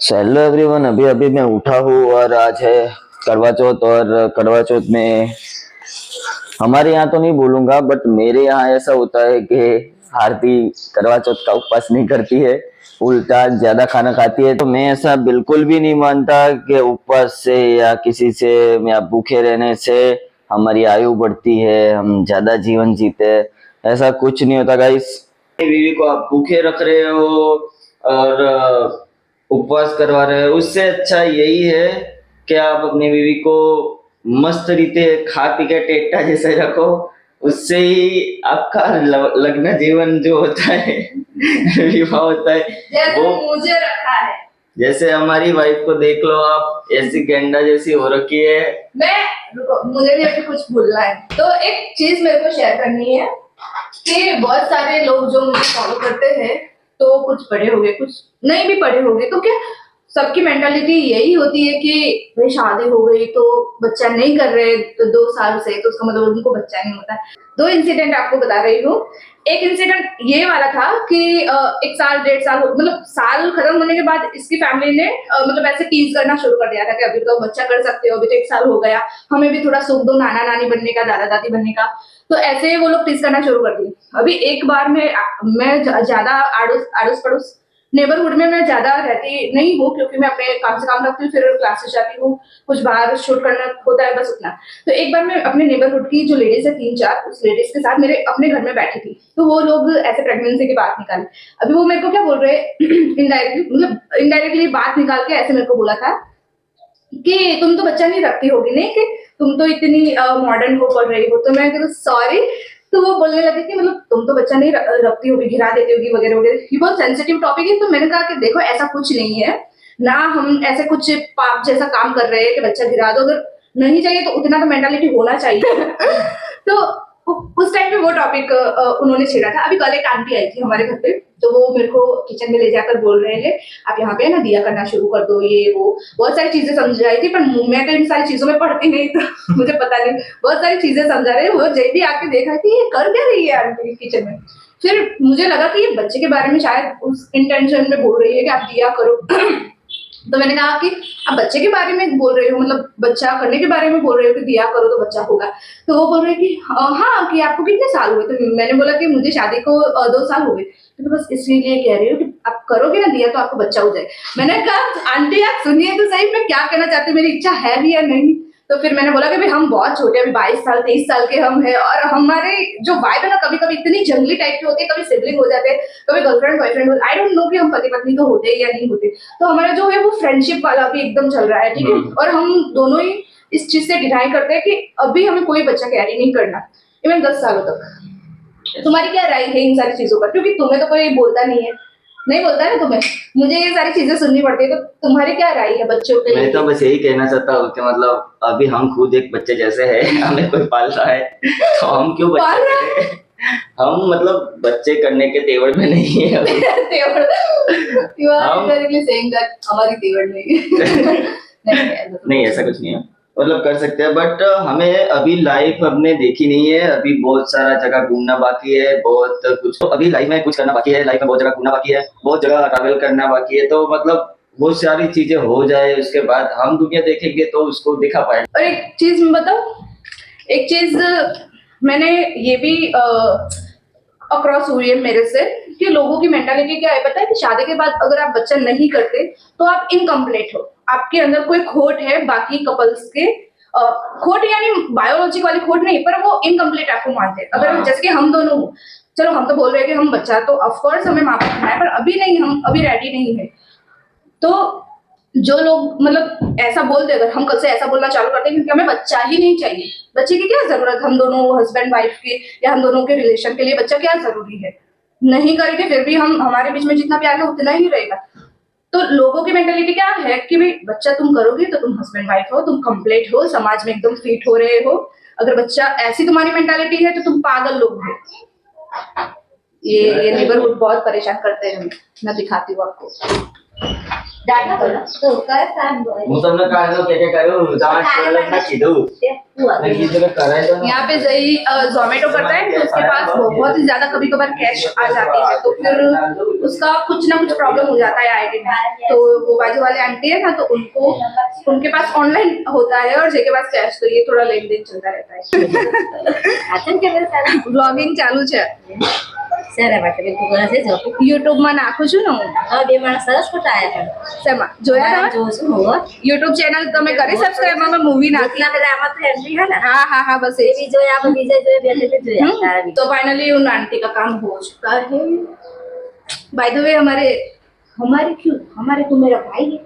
Hello everyone, अभी अभी मैं उठा हूँ और आज है करवा चौथ। और करवा चौथ में हमारे यहाँ तो नहीं बोलूंगा, बट मेरे यहाँ ऐसा होता है कि आरती करवा चौथ का उपवास नहीं करती है, उल्टा ज्यादा खाना खाती है। तो मैं ऐसा बिल्कुल भी नहीं मानता कि उपवास से या किसी से या भूखे रहने से हमारी आयु बढ़ती है, हम ज्यादा जीवन जीते हैं। ऐसा कुछ नहीं होता गाइस। बीवी को आप भूखे रख रहे हो और उपवास करवा रहे हो, उससे अच्छा यही है कि आप अपनी बीवी को मस्त रीते खा पी के टेट्टा जैसे रखो। उससे ही आपका लग्न जीवन जो होता है विवाह होता है जैसे वो मुझे रखा है। जैसे हमारी वाइफ को देख लो आप, ऐसी गेंडा जैसी हो रखी है। मैं रुको, मुझे भी अभी कुछ बोलना है। तो एक चीज मेरे को शेयर करनी है कि बहुत सारे लोग जो मुझे फॉलो करते हैं, तो कुछ पढ़े होंगे कुछ नहीं भी पढ़े होंगे, तो क्या सबकी मेंटालिटी यही होती है कि भाई शादी हो गई तो बच्चा नहीं कर रहे तो 2 साल से, तो उसका मतलब उनको बच्चा नहीं होता है। 2 इंसिडेंट आपको बता रही हूँ। एक इंसिडेंट ये वाला था कि 1 साल 1.5 साल मतलब साल खत्म होने के बाद इसकी फैमिली ने मतलब ऐसे टीज करना शुरू कर दिया था कि अभी तो बच्चा कर सकते हो, अभी तो 1 साल हो गया, हमें भी थोड़ा सुख दो नाना नानी बनने का, दादा दादी बनने का। तो ऐसे वो लोग टीज करना शुरू कर दिए। अभी एक बार में मैं ज्यादा आड़ोस पड़ोस नेबरहुड में मैं ज्यादा रहती नहीं हूँ, क्योंकि मैं अपने काम से काम रखती हूँ, फिर क्लासेस जाती हूँ, कुछ बाहर शूट करना होता है, बस उतना। तो एक बार मैं अपने नेबरहुड की जो लेडीज है 3-4, उस लेडीज के साथ मेरे अपने घर में बैठी थी। तो वो लोग ऐसे प्रेगनेंसी की बात निकाली। अभी वो मेरे को क्या बोल रहे इनडायरेक्टली, मतलब इनडायरेक्टली बात निकाल के ऐसे मेरे को बोला था कि तुम तो बच्चा नहीं रखती होगी, नहीं कि तुम तो इतनी मॉडर्न हो पढ़ रही हो। तो मैं सॉरी। तो वो बोलने लगे कि मतलब तुम तो बच्चा नहीं रखती होगी, गिरा देती होगी वगैरह वगैरह। ये बहुत सेंसिटिव टॉपिक है। तो मैंने कहा कि देखो ऐसा कुछ नहीं है ना, हम ऐसे कुछ पाप जैसा काम कर रहे हैं कि बच्चा गिरा दो। अगर नहीं चाहिए तो उतना तो मेंटालिटी होना चाहिए। तो उस टाइम पे वो टॉपिक उन्होंने छेड़ा था। अभी कल एक आंटी आई थी हमारे घर पे, तो वो मेरे को किचन में ले जाकर बोल रहे हैं आप यहाँ पे ना दिया करना शुरू कर दो, ये वो बहुत सारी चीजें समझाई थी। पर मैं तो इन सारी चीजों में पढ़ती नहीं, तो मुझे पता नहीं। बहुत सारी चीजें समझा रहे हैं। वो जय भी आके देखा कि ये कर क्या रही है आंटी किचन में। फिर मुझे लगा कि ये बच्चे के बारे में शायद उस इंटेंशन में बोल रही है कि आप दिया करो। तो मैंने कहा कि आप बच्चे के बारे में बोल रहे हो, मतलब बच्चा करने के बारे में बोल रहे हो कि दिया करो तो बच्चा होगा। तो वो बोल रहे कि हाँ, कि आपको कितने साल हुए। तो मैंने बोला कि मुझे शादी को 2 साल हो गए। तो बस इसलिए कह रही हूँ कि आप करोगे ना दिया तो आपको बच्चा हो जाए। मैंने कहा आंटी आप सुनिए तो सही, मैं क्या कहना चाहती हूँ, मेरी इच्छा है भी या नहीं। तो फिर मैंने बोला कि भाई हम बहुत छोटे, अभी 22 साल 23 साल के हम हैं, और हमारे जो वाइब है ना कभी कभी इतनी जंगली टाइप के होते हैं, कभी सिबलिंग हो जाते हैं, कभी गर्लफ्रेंड बॉयफ्रेंड हो, आई डोंट नो कि हम पति पत्नी तो होते या नहीं होते। तो हमारा जो है वो फ्रेंडशिप वाला भी एकदम चल रहा है, ठीक है। और हम दोनों ही इस चीज से डिनाई करते हैं कि अभी हमें कोई बच्चा कैरी नहीं करना, इवन 10 सालों तक। तुम्हारी क्या राय है इन सारी चीजों पर, क्योंकि तुम्हें तो कोई बोलता नहीं है, नहीं बोलता है ना तुम्हें, मुझे ये सारी चीजें सुननी पड़ती है। तो तुम्हारी क्या राय है बच्चों के लिए? मैं तो बस यही कहना चाहता हूँ कि मतलब अभी हम खुद एक बच्चे जैसे हैं, हमें कोई पाल रहा है तो हम क्यों पाल बच्चे रहा करें? हम मतलब बच्चे करने के तेवर में नहीं है अभी। तेवर, you are हम indirectly saying that हमारी तेवर नहीं है। नहीं, ऐसा कुछ नहीं है, मतलब कर सकते हैं, बट हमें अभी लाइफ हमने देखी नहीं है, अभी बहुत सारा जगह घूमना बाकी है, बहुत कुछ तो अभी लाइफ में कुछ करना बाकी है, लाइफ में बहुत जगह घूमना बाकी है, बहुत जगह ट्रैवल करना बाकी है। तो मतलब वो सारी चीजें हो जाए उसके बाद हम दुनिया देखेंगे तो उसको दिखा पाएंगे। और एक चीज मैं बताऊं, एक चीज मैंने ये भी अक्रॉस हुई है मेरे से कि लोगों की मेंटालिटी क्या है पता है, कि शादी के बाद अगर आप बच्चा नहीं करते तो आप इनकम्प्लीट हो, आपके अंदर कोई खोट है बाकी कपल्स के। खोट यानी बायोलॉजिक वाली खोट नहीं, पर वो इनकम्प्लीट आपको मानते हैं। अगर जैसे कि हम दोनों, चलो हम तो बोल रहे हैं कि हम बच्चा तो ऑफकोर्स हमें माँ बाप है, पर अभी नहीं, हम अभी रेडी नहीं है। तो जो लोग मतलब ऐसा बोलते हैं, अगर हम कल से ऐसा बोलना चालू करते हैं क्योंकि हमें बच्चा ही नहीं चाहिए, बच्चे की क्या जरूरत, हम दोनों हस्बैंड वाइफ की या हम दोनों के रिलेशन के लिए बच्चा क्या जरूरी है, नहीं करेंगे फिर भी हम हमारे बीच में जितना प्यार है उतना ही रहेगा। तो लोगों की मेंटेलिटी क्या है कि भाई बच्चा तुम करोगे तो तुम हस्बैंड वाइफ हो, तुम कंप्लीट हो, समाज में एकदम फिट हो रहे हो। अगर बच्चा ऐसी तुम्हारी मेंटालिटी है तो तुम पागल लोग हो। ये नेबरहुड बहुत परेशान करते हैं, मैं दिखाती हूँ आपको। ડાટા કરો તો કર કામ બોય હું તમને કાલનો કે કર્યું તમારે છોડવાનું ના કીધું તે હુઆ મેં કીધું કે કરાય તો ના यहाँ पे जही जोमेटो करता है तो उसके पास बहुत ही ज्यादा कभी कभार कैश आ जाती है तो फिर उसका कुछ ना कुछ प्रॉब्लम हो जाता है आईडी में। तो वो बाजू वाले आंटी है ना तो उनको उनके पास ऑनलाइन होता है और जे के पास कैश, तो ये थोड़ा लेन देन चलता रहता है। આચન કે મેરે સાથ ब्लॉगिंग चालू છે સરે માટે બિલકુલ ગણે છે જો યુટ્યુબ માં નાખું છું ને હું। હવે બે માણસ સરસ ફોટા આયા પણ શેમાં જોયા મારા તમે જોઉં છું હોવા યુટ્યુબ ચેનલ તમે કરી સબસ્ક્રાઇબ? માં મૂવી નાખી। એટલા બધા આમાં તો એન્ટ્રી હે ને हाँ हाँ हाँ बस એ ये બી જોયા આપણે બીજે જોયા બે તે જોયા તારા બી तो फाइनली उन आंटी का काम हो चुका है। बाय द वे हमारे क्यों हमारे तो मेरा भाई है,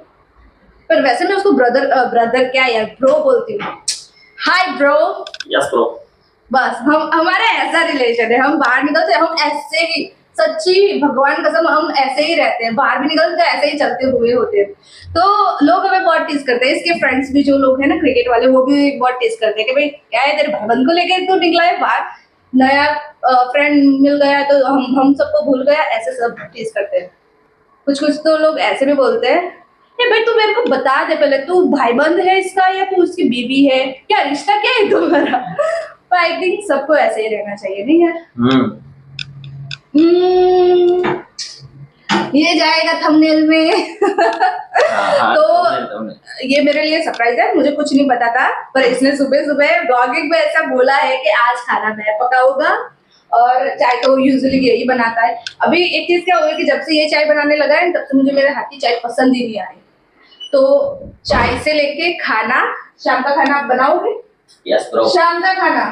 पर वैसे मैं उसको ब्रदर क्या यार ब्रो बोलती हूँ। Hi bro. Yes bro. बस हम हमारा ऐसा रिलेशन है, हम बाहर निकलते हैं हम ऐसे ही, सच्ची भगवान कसम हम ऐसे ही रहते हैं, बाहर भी निकलते तो ऐसे ही चलते हुए होते हैं। तो लोग हमें बहुत टीज करते हैं, इसके फ्रेंड्स भी जो लोग हैं ना क्रिकेट वाले वो भी बहुत टीज करते हैं कि भाई क्या है तेरे भाईबंद को लेकर तू निकला है बाहर, नया फ्रेंड मिल गया तो हम सबको भूल गया, ऐसे सब टीज करते हैं। कुछ कुछ तो लोग ऐसे भी बोलते हैं ये भाई तू मेरे को बता दे पहले तू भाईबंद है इसका या तू उसकी बीवी है, क्या रिश्ता क्या है तुम्हारा। आई थिंक सबको ऐसे ही रहना चाहिए नहीं यार। ये जाएगा थंबनेल में। तो ये मेरे लिए सरप्राइज है, मुझे कुछ नहीं पता था, पर इसने सुबह सुबह ब्लॉगिंग में ऐसा बोला है कि आज खाना मैं पकाऊंगा और चाय तो यूजुअली यही बनाता है। अभी एक चीज क्या हुआ कि जब से ये चाय बनाने लगा है तब से मुझे मेरे हाथ की चाय पसंद ही नहीं आ रही। तो चाय से लेके खाना, शाम का खाना आप बनाओगे? Yes bro. शाम का खाना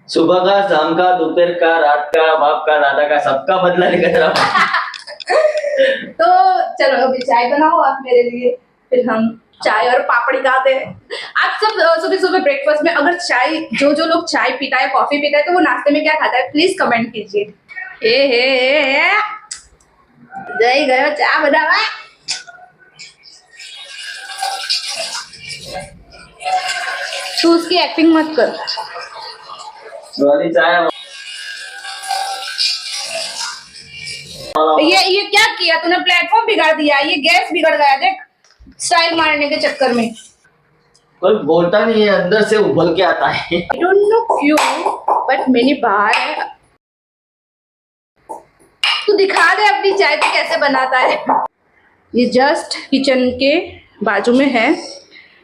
सुबह का, शाम का, दोपहर का, रात का, बाप का, दादा का, सबका बदला लेकर रहा। तो चलो अभी चाय बनाओ आप मेरे लिए, फिर हम चाय और पापड़ी खाते हैं। आप सब सुबह सुबह ब्रेकफास्ट में अगर चाय जो लोग चाय पीता है कॉफी पीता है तो वो नाश्ते में क्या खाता है प्लीज कमेंट कीजिए। ए जय गयो चा बनावा। तू उसकी एक्टिंग मत कर। वाली चाय ये क्या किया तूने, प्लेटफॉर्म बिगाड़ दिया, ये गैस बिगड़ गया देख स्टाइल मारने के चक्कर में। कोई बोलता नहीं है, अंदर से उबल के आता है। I don't know क्यों बट मेरी बाहर है। तू दिखा दे अपनी चाय तो कैसे बनाता है। ये जस्ट किचन के बाजू में है,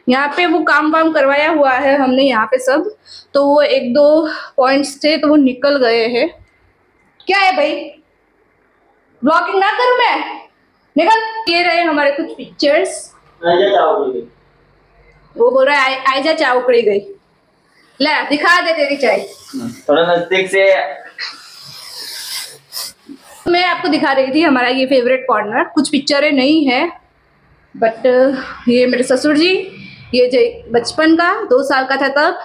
यहाँ पे वो काम वाम करवाया हुआ है हमने यहाँ पे सब, तो वो एक दो पॉइंट्स थे तो वो निकल गए हैं। क्या है भाई ब्लॉगिंग ना करूं मैं, निकल। ये रहे हमारे कुछ पिक्चर्स। वो बोल रहा है आई जा चाय उकड़ी गई। ले दिखा दे तेरी चाय। थोड़ा नजदीक से। मैं आपको दिखा रही थी हमारा ये फेवरेट कॉर्नर, कुछ पिक्चरें नहीं है बट ये मेरे ससुर जी, ये जो बचपन का 2 साल का था तब,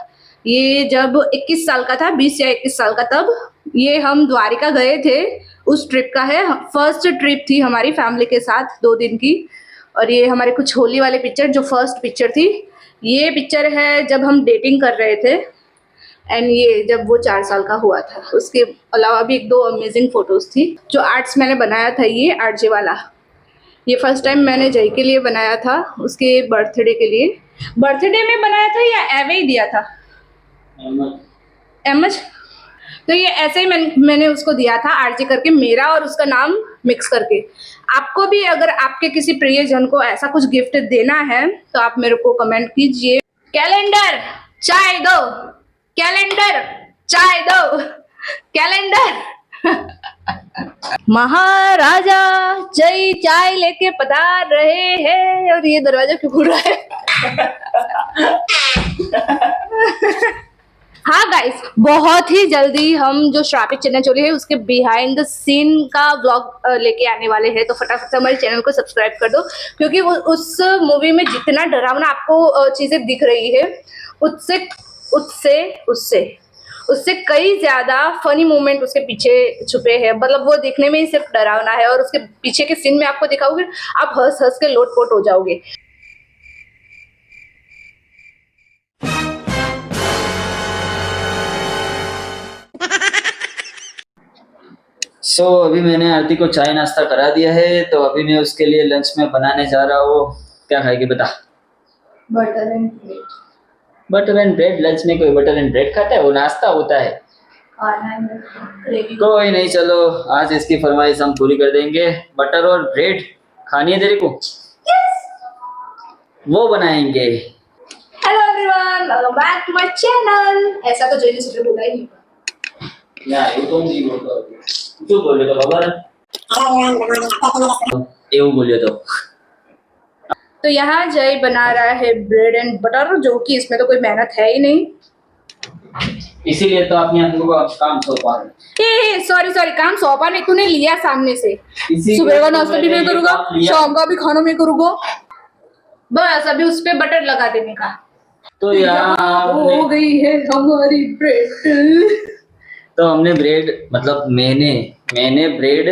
ये जब 21 साल का था, 20 या 21 साल का तब, ये हम द्वारिका गए थे उस ट्रिप का है। फर्स्ट ट्रिप थी हमारी फैमिली के साथ 2 दिन की। और ये हमारे कुछ होली वाले पिक्चर जो फर्स्ट पिक्चर थी, ये पिक्चर है जब हम डेटिंग कर रहे थे एंड ये जब वो 4 साल का हुआ था। उसके अलावा भी 1-2 अमेजिंग फोटोज थी। जो आर्ट्स मैंने बनाया था ये आरजे वाला, ये फर्स्ट टाइम मैंने जय के लिए बनाया था, उसके बर्थडे के लिए। बर्थडे में बनाया था या एवे ही दिया था एमएच, तो ये ऐसे ही मैंने उसको दिया था आरजे करके, मेरा और उसका नाम मिक्स करके। आपको भी अगर आपके किसी प्रियजन को ऐसा कुछ गिफ्ट देना है तो आप मेरे को कमेंट कीजिए। कैलेंडर चाय दो, कैलेंडर चाय दो, कैलेंडर। महाराजा जय चाय लेके पधार रहे हैं। और ये दरवाजा क्यों खुल रहा है। हाँ गाइस, बहुत ही जल्दी हम जो श्रापित चन्ना चोरी है उसके बिहाइंड द सीन का व्लॉग लेके आने वाले हैं, तो फटाफट से हमारे चैनल को सब्सक्राइब कर दो, क्योंकि उस मूवी में जितना डरावना आपको चीजें दिख रही है उससे उससे उससे उससे कई ज्यादा फनी मोमेंट उसके पीछे छुपे हैं। मतलब वो देखने में ही सिर्फ डरावना है और उसके पीछे के सीन में आपको दिखाओगे आप हंस हंस के लोटपोट हो जाओगे। सो अभी मैंने आरती को चाय नाश्ता करा दिया है, तो अभी मैं उसके लिए लंच में बनाने जा रहा हूँ। क्या खाएगी बता? Butter and bread butter and bread? Lunch में कोई बटर एंड ब्रेड खाता है? वो नाश्ता होता है। खाना है मेरे को, ग्रेवी। कोई नहीं, चलो आज इसकी फरमाइश हम पूरी कर देंगे। बटर और ब्रेड खानी है तेरे को? वो बनाएंगे। Hello everyone, welcome back to my channel. ऐसा तो जैनी सुबह बोला ही नहीं। यार ये तो नहीं बोलता, तू बोले तो बाबा એવું બોલ્યો तो यहाँ जय बना रहा है ब्रेड एंड बटर, जो कि इसमें तो कोई मेहनत है ही नहीं। इसीलिए तो आपने हम लोग को काम सौंपा है। सॉरी काम सौंपा नहीं, तूने लिया सामने से। सुबह का नाश्ता भी मैं करूंगा, शाम का भी खाना मैं करूंगा, बस अभी उस पे बटर लगा देने का। तो यार हो गई है हमारी ब्रेड। तो हमने ब्रेड मतलब मैंने ब्रेड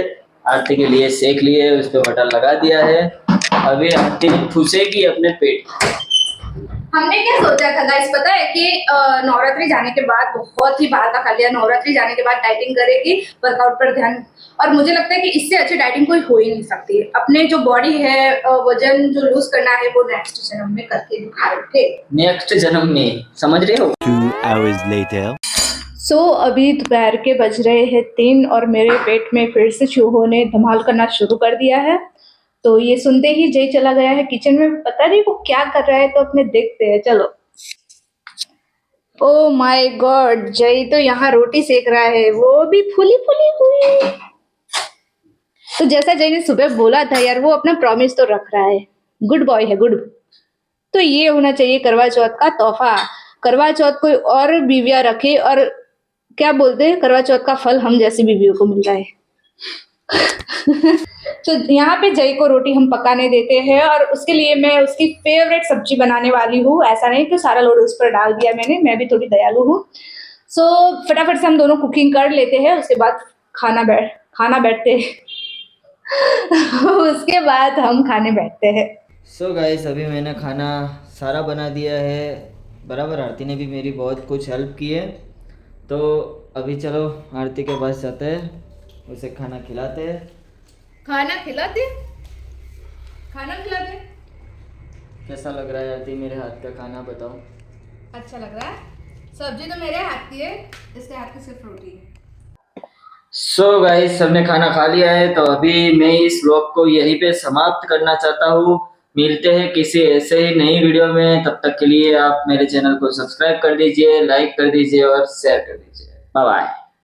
आरती के लिए सेक लिए, उस पे बटर लगा दिया है। अभी आरती ठूसेगी अपने पेट। हमने क्या सोचा था गाइस, पता है कि नवरात्रि जाने के बाद बहुत ही बाहर का खा लिया। नवरात्रि जाने के बाद डाइटिंग करेगी, वर्कआउट पर ध्यान, और मुझे लगता है कि इससे अच्छी डाइटिंग कोई हो ही नहीं सकती है। अपने जो बॉडी है, वजन जो लूज करना है, वो नेक्स्ट जन्म में करके दिखाएंगे। नेक्स्ट जन्म में, समझ रहे हो? 2 hours later. सो अभी दोपहर के बज रहे हैं 3 और मेरे पेट में फिर से चूहों ने धमाल करना शुरू कर दिया है। तो ये सुनते ही जय चला गया है किचन में, पता नहीं वो क्या कर रहा है, तो अपने देखते हैं चलो। ओ माय गॉड, जय तो यहाँ रोटी सेक रहा है, वो भी फुली फुली हुई। तो जैसा जय ने सुबह बोला था यार, वो अपना प्रॉमिस तो रख रहा है। गुड बॉय है, गुड। तो ये होना चाहिए करवा चौथ का तोहफा। करवा चौथ कोई और बीवियां रखे, और क्या बोलते हैं, करवा चौथ का फल हम जैसी बीवियों को मिल रहा है। तो यहाँ पे जय को रोटी हम पकाने देते हैं, और उसके लिए मैं उसकी फेवरेट सब्जी बनाने वाली हूँ। ऐसा नहीं कि सारा लोड उस पर डाल दिया मैंने, मैं भी थोड़ी दयालु हूँ। सो फटाफट से हम दोनों कुकिंग कर लेते हैं, उसके बाद खाना बैठते हैं। उसके बाद हम खाने बैठते हैं। सो गाइस, अभी मैंने खाना सारा बना दिया है बराबर। आरती ने भी मेरी बहुत कुछ हेल्प की है। तो अभी चलो आरती के पास जाते हैं, उसे खाना खिलाते हैं। खाना खिलाते। कैसा लग रहा है आरती मेरे हाथ का खाना, बताओ? अच्छा लग रहा है। सब्जी तो मेरे हाथ की है, इसके हाथ की सिर्फ रोटी है। सो गाइस, सबने खाना खा लिया है, तो अभी मैं इस व्लॉग को यहीं पे समाप्त करना चाहता हूँ। मिलते हैं किसी ऐसे ही नई वीडियो में, तब तक के लिए आप मेरे चैनल को सब्सक्राइब कर दीजिए, लाइक कर दीजिए और शेयर कर दीजिए। Bye bye.